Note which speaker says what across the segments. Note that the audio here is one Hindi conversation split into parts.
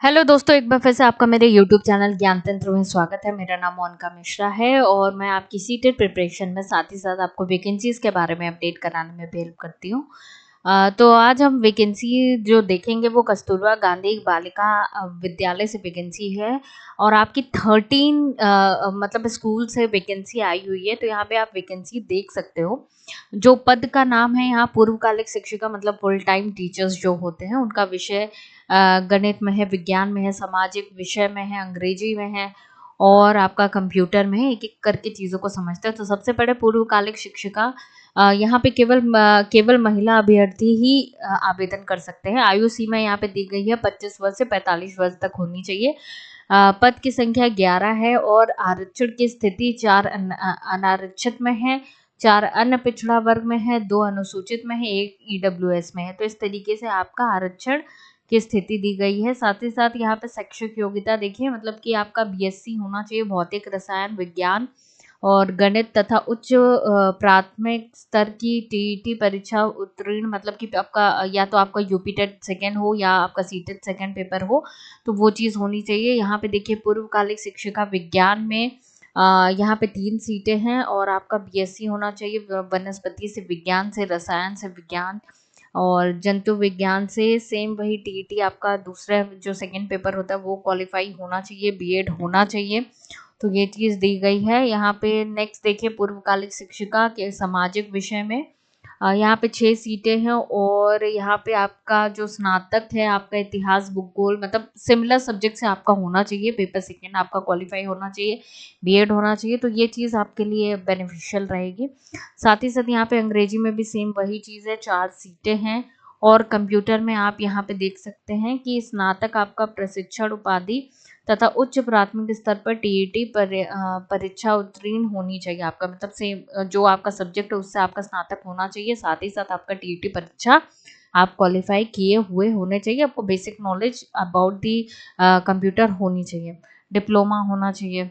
Speaker 1: हेलो दोस्तों, एक बार फिर से आपका मेरे यूट्यूब चैनल ज्ञान तंत्र में स्वागत है। मेरा नाम मोनिका मिश्रा है और मैं आपकी सीटेट प्रिपरेशन में साथ ही साथ आपको वैकेंसीज़ के बारे में अपडेट कराने में भी हेल्प करती हूँ। तो आज हम वैकेंसी जो देखेंगे वो कस्तूरबा गांधी बालिका विद्यालय से वैकेंसी है और आपकी 13 मतलब स्कूल से वैकेंसी आई हुई है। तो यहाँ पे आप वैकेंसी देख सकते हो। जो पद का नाम है यहाँ पूर्वकालिक शिक्षिका मतलब फुल टाइम टीचर्स जो होते हैं उनका विषय गणित में है, विज्ञान में है, सामाजिक विषय में है, अंग्रेजी में है और आपका कंप्यूटर में है। एक-एक करके चीज़ों को समझते हैं। तो सबसे पहले पूर्वकालिक शिक्षिका यहाँ पे केवल महिला अभ्यर्थी ही आवेदन कर सकते हैं। आयु सीमा यहाँ पे दी गई है 25 वर्ष से 45 वर्ष तक होनी चाहिए। पद की संख्या 11 है और आरक्षण की स्थिति 4 अनारक्षित में है, 4 अन्य पिछड़ा वर्ग में है, 2 अनुसूचित में है, 1 ईडब्ल्यूएस में है। तो इस तरीके से आपका आरक्षण की स्थिति दी गई है। साथ ही साथ यहाँ पे शैक्षिक योग्यता देखिए मतलब कि आपका बीएससी होना चाहिए, भौतिक रसायन विज्ञान और गणित तथा उच्च प्राथमिक स्तर की टीईटी परीक्षा उत्तीर्ण मतलब कि आपका या तो आपका यूपी टेट सेकेंड हो या आपका सीटेट सेकेंड पेपर हो, तो वो चीज़ होनी चाहिए। यहाँ पे देखिए पूर्वकालिक शिक्षिका विज्ञान में यहाँ पे 3 सीटें हैं और आपका बीएससी होना चाहिए वनस्पति से विज्ञान से, रसायन से विज्ञान और जंतु विज्ञान से। सेम वही टीईटी आपका दूसरा जो सेकंड पेपर होता है वो क्वालिफाई होना चाहिए, बीएड होना चाहिए। तो ये चीज़ दी गई है। यहाँ पे नेक्स्ट देखिए पूर्वकालिक शिक्षिका के सामाजिक विषय में यहाँ पे 6 सीटें हैं और यहाँ पे आपका जो स्नातक है आपका इतिहास भूगोल मतलब सिमिलर सब्जेक्ट से आपका होना चाहिए, पेपर सेकेंड आपका क्वालिफाई होना चाहिए, बीएड होना चाहिए। तो ये चीज़ आपके लिए बेनिफिशियल रहेगी। साथ ही साथ यहाँ पे अंग्रेजी में भी सेम वही चीज़ है, 4 सीटें हैं और कंप्यूटर में आप यहाँ पे देख सकते हैं कि स्नातक आपका प्रशिक्षण उपाधि तथा उच्च प्राथमिक स्तर पर टीईटी परीक्षा उत्तीर्ण होनी चाहिए आपका मतलब सेम जो आपका सब्जेक्ट है उससे आपका स्नातक होना चाहिए। साथ ही साथ आपका टीईटी परीक्षा आप क्वालिफाई किए हुए होने चाहिए। आपको basic knowledge about the computer होनी चाहिए, डिप्लोमा होना चाहिए।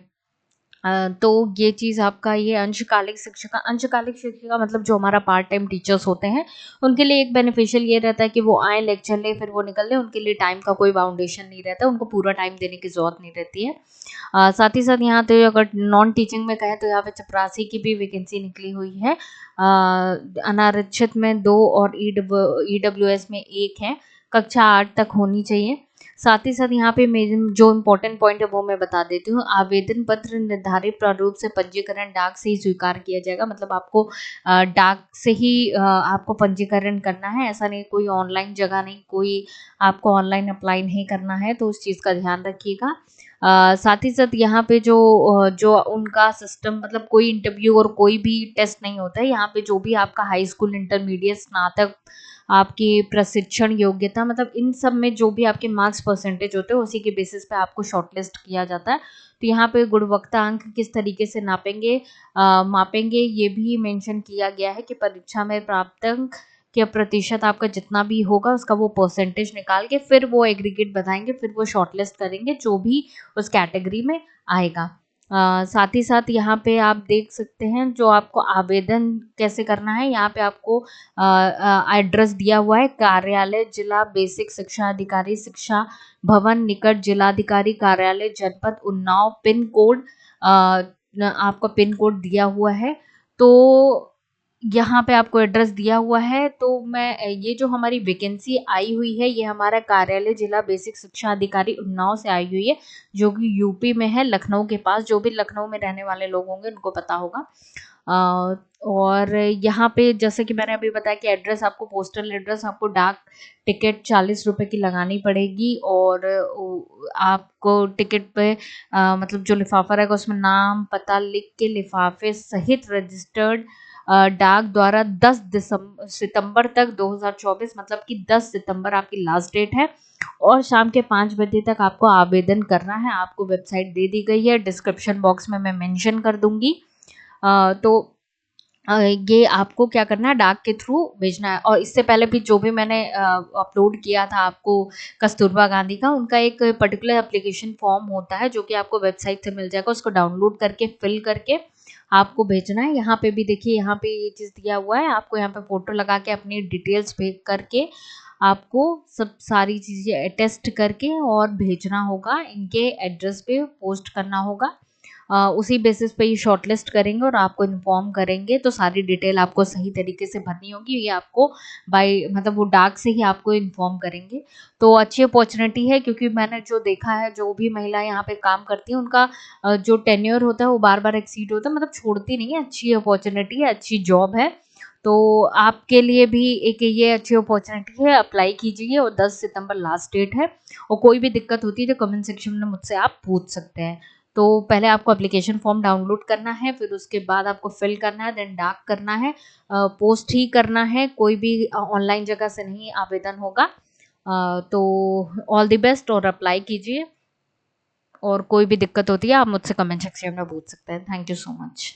Speaker 1: तो ये चीज़ आपका ये अंशकालिक शिक्षिका मतलब जो हमारा पार्ट टाइम टीचर्स होते हैं उनके लिए एक बेनिफिशियल ये रहता है कि वो आए लेक्चर ले फिर वो निकल ले, उनके लिए टाइम का कोई बाउंडेशन नहीं रहता, उनको पूरा टाइम देने की ज़रूरत नहीं रहती है। साथ ही साथ यहाँ तो अगर नॉन टीचिंग में कहें तो यहाँ पे चपरासी की भी वैकेंसी निकली हुई है। अनारक्षित में 2 और ईडब्ल्यूएस में 1 है। कक्षा 8 तक होनी चाहिए। साथ ही साथ यहाँ पे मेरे जो इम्पोर्टेंट पॉइंट है वो मैं बता देती हूँ। आवेदन पत्र निर्धारित प्रारूप से पंजीकरण डाक से ही स्वीकार किया जाएगा मतलब आपको डाक से ही आपको पंजीकरण करना है। ऐसा नहीं कोई ऑनलाइन जगह नहीं, कोई आपको ऑनलाइन अप्लाई नहीं करना है, तो उस चीज़ का ध्यान रखिएगा। साथ ही साथ यहाँ पे जो उनका सिस्टम मतलब कोई इंटरव्यू और कोई भी टेस्ट नहीं होता है। यहाँ पे जो भी आपका हाई स्कूल, इंटरमीडिएट, स्नातक, आपकी प्रशिक्षण योग्यता मतलब इन सब में जो भी आपके मार्क्स परसेंटेज होते हैं उसी के बेसिस पे आपको शॉर्टलिस्ट किया जाता है। तो यहाँ पे गुणवत्ता अंक किस तरीके से मापेंगे ये भी मेंशन किया गया है कि परीक्षा में प्राप्त अंक के प्रतिशत आपका जितना भी होगा उसका वो परसेंटेज निकाल के फिर वो एग्रीगेट बताएंगे, फिर वो शॉर्टलिस्ट करेंगे जो भी उस कैटेगरी में आएगा। साथ ही साथ यहाँ पे आप देख सकते हैं जो आपको आवेदन कैसे करना है। यहाँ पे आपको एड्रेस दिया हुआ है, कार्यालय जिला बेसिक शिक्षा अधिकारी शिक्षा भवन निकट जिलाधिकारी कार्यालय जनपद उन्नाव, पिन कोड आपका पिन कोड दिया हुआ है। तो यहाँ पे आपको एड्रेस दिया हुआ है। तो मैं ये जो हमारी वैकेंसी आई हुई है ये हमारा कार्यालय जिला बेसिक शिक्षा अधिकारी उन्नाव से आई हुई है जो कि यूपी में है, लखनऊ के पास। जो भी लखनऊ में रहने वाले लोग होंगे उनको पता होगा। और यहाँ पे जैसे कि मैंने अभी बताया कि एड्रेस आपको पोस्टल एड्रेस आपको डाक टिकट 40 रुपए की लगानी पड़ेगी और आपको टिकट पे मतलब जो लिफाफा रहेगा उसमें नाम पता लिख के लिफाफे सहित रजिस्टर्ड डाक द्वारा 10 सितंबर तक 2024 मतलब कि 10 सितंबर आपकी लास्ट डेट है और शाम के 5 बजे तक आपको आवेदन करना है। आपको वेबसाइट दे दी गई है, डिस्क्रिप्शन बॉक्स में मैं मेंशन कर दूंगी। तो ये आपको क्या करना है, डाक के थ्रू भेजना है। और इससे पहले भी जो भी मैंने अपलोड किया था आपको कस्तूरबा गांधी का, उनका एक पर्टिकुलर एप्लीकेशन फॉर्म होता है जो कि आपको वेबसाइट से मिल जाएगा। उसको डाउनलोड करके फिल करके आपको भेजना है। यहाँ पे भी देखिए, यहाँ पे ये चीज़ दिया हुआ है, आपको यहाँ पे फोटो लगा के अपनी डिटेल्स भेज करके आपको सब सारी चीज़ें अटेस्ट करके और भेजना होगा, इनके एड्रेस पे पोस्ट करना होगा। उसी बेसिस पे ये शॉर्टलिस्ट करेंगे और आपको इन्फॉर्म करेंगे। तो सारी डिटेल आपको सही तरीके से भरनी होगी, ये आपको बाय मतलब वो डाक से ही आपको इन्फॉर्म करेंगे। तो अच्छी अपॉर्चुनिटी है, क्योंकि मैंने जो देखा है, जो भी महिला यहाँ पे काम करती हैं उनका जो टेन्योर होता है वो बार-बार एक्सीड होता है, मतलब छोड़ती नहीं है। अच्छी अपॉर्चुनिटी है, अच्छी जॉब है। तो आपके लिए भी एक ये अच्छी अपॉर्चुनिटी है, अप्लाई कीजिए और 10 सितंबर लास्ट डेट है। और कोई भी दिक्कत होती है तो कमेंट सेक्शन में मुझसे आप पूछ सकते हैं। तो पहले आपको एप्लीकेशन फॉर्म डाउनलोड करना है, फिर उसके बाद आपको फिल करना है, देन डाक करना है, पोस्ट ही करना है, कोई भी ऑनलाइन जगह से नहीं आवेदन होगा। तो ऑल द बेस्ट और अप्लाई कीजिए। और कोई भी दिक्कत होती है आप मुझसे कमेंट सेक्शन में पूछ सकते हैं। Thank you so much.